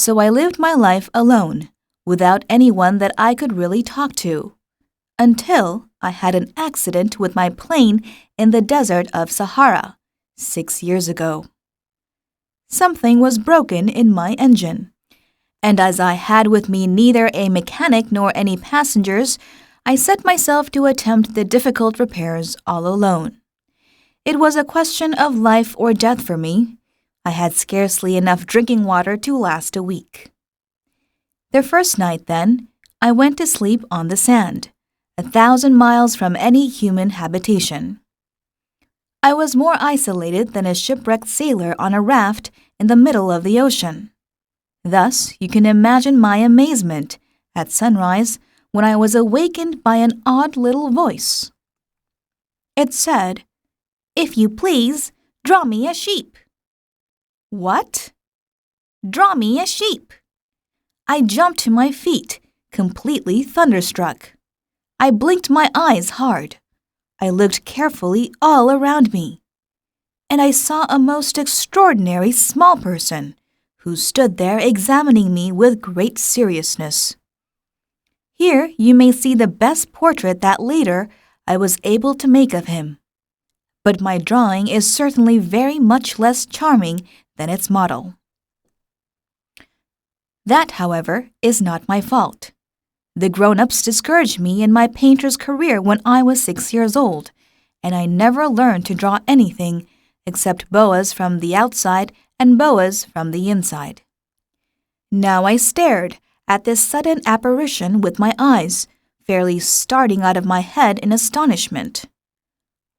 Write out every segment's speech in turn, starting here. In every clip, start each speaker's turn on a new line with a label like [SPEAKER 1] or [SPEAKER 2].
[SPEAKER 1] So I lived my life alone, without anyone that I could really talk to, until I had an accident with my plane in the desert of Sahara 6 years ago. Something was broken in my engine, and as I had with me neither a mechanic nor any passengers, I set myself to attempt the difficult repairs all alone. It was a question of life or death for me. I had scarcely enough drinking water to last a week. The first night, then, I went to sleep on the sand, 1,000 miles from any human habitation. I was more isolated than a shipwrecked sailor on a raft in the middle of the ocean. Thus, you can imagine my amazement at sunrise when I was awakened by an odd little voice. It said, "If you please, draw me a sheep." What? Draw me a sheep. I jumped to my feet, completely thunderstruck. I blinked my eyes hard. I looked carefully all around me, and I saw a most extraordinary small person who stood there examining me with great seriousness. Here you may see the best portrait that later I was able to make of him. But my drawing is certainly very much less charming than its model. That, however, is not my fault. The grown-ups discouraged me in my painter's career when I was 6 years old, and I never learned to draw anything except boas from the outside and boas from the inside. Now I stared at this sudden apparition with my eyes fairly starting out of my head in astonishment.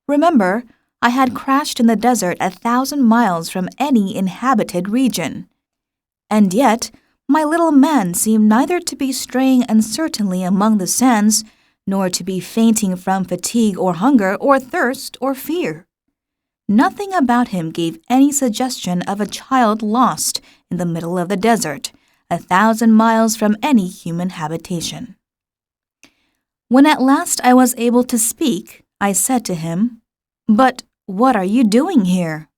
[SPEAKER 1] Remember, I had crashed in the desert 1,000 miles from any inhabited region. And yet, my little man seemed neither to be straying uncertainly among the sands, nor to be fainting from fatigue or hunger or thirst or fear. Nothing about him gave any suggestion of a child lost in the middle of the desert, 1,000 miles from any human habitation. When at last I was able to speak, I said to him, "But what are you doing here?"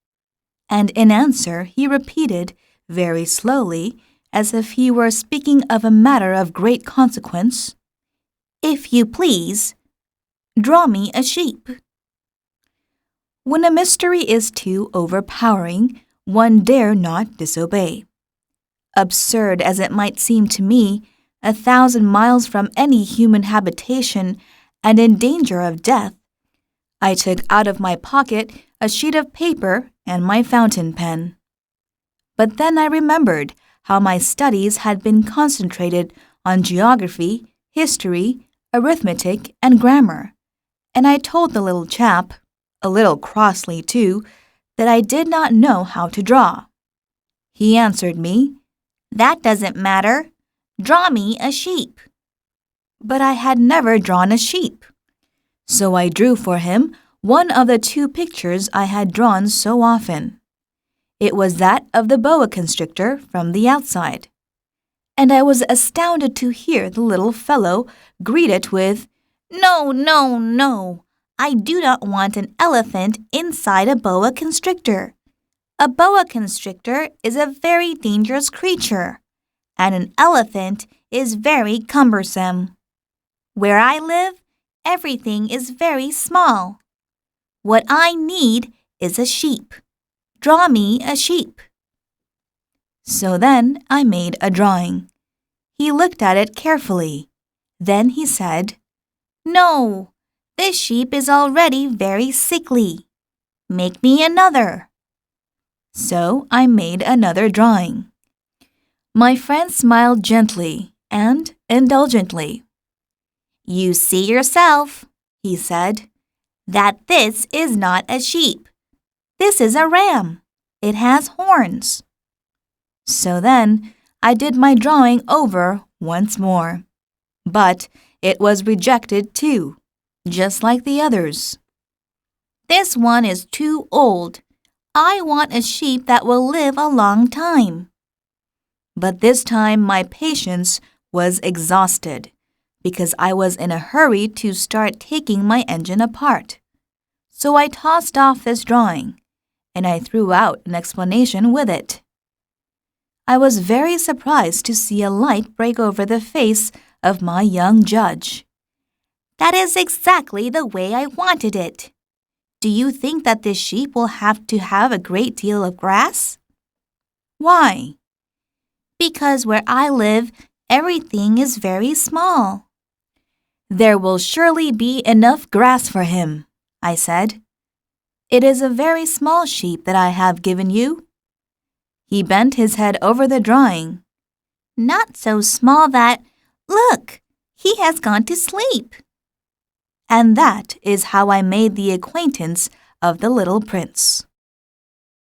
[SPEAKER 1] And in answer he repeated, very slowly, as if he were speaking of a matter of great consequence, "If you please, draw me a sheep." When a mystery is too overpowering, one dare not disobey. Absurd as it might seem to me, 1,000 miles from any human habitation and in danger of death, I took out of my pocket a sheet of paper and my fountain pen. But then I remembered how my studies had been concentrated on geography, history, arithmetic, and grammar, and I told the little chap, a little crossly too, that I did not know how to draw. He answered me, "That doesn't matter. Draw me a sheep." But I had never drawn a sheep. So I drew for him one of the 2 pictures I had drawn so often. It was that of the boa constrictor from the outside. And I was astounded to hear the little fellow greet it with, "No, no, no. I do not want an elephant inside a boa constrictor. A boa constrictor is a very dangerous creature, and an elephant is very cumbersome. Where I live, everything is very small. What I need is a sheep. Draw me a sheep." So then I made a drawing. He looked at it carefully. Then he said, "No, this sheep is already very sickly. Make me another." So I made another drawing. My friend smiled gently and indulgently. "You see yourself," he said, "that this is not a sheep. This is a ram. It has horns." So then I did my drawing over once more. But it was rejected too, just like the others. "This one is too old. I want a sheep that will live a long time." But this time my patience was exhausted, because I was in a hurry to start taking my engine apart. So I tossed off this drawing, and I threw out an explanation with it. I was very surprised to see a light break over the face of my young judge.
[SPEAKER 2] That is exactly the way I wanted it. Do you think that this sheep will have to have a great deal of grass?
[SPEAKER 1] Why?
[SPEAKER 2] Because where I live, everything is very small.
[SPEAKER 1] There will surely be enough grass for him, I said. It is a very small sheep that I have given you. He bent his head over the drawing.
[SPEAKER 2] Not so small that, look, he has gone to sleep.
[SPEAKER 1] And that is how I made the acquaintance of the little prince.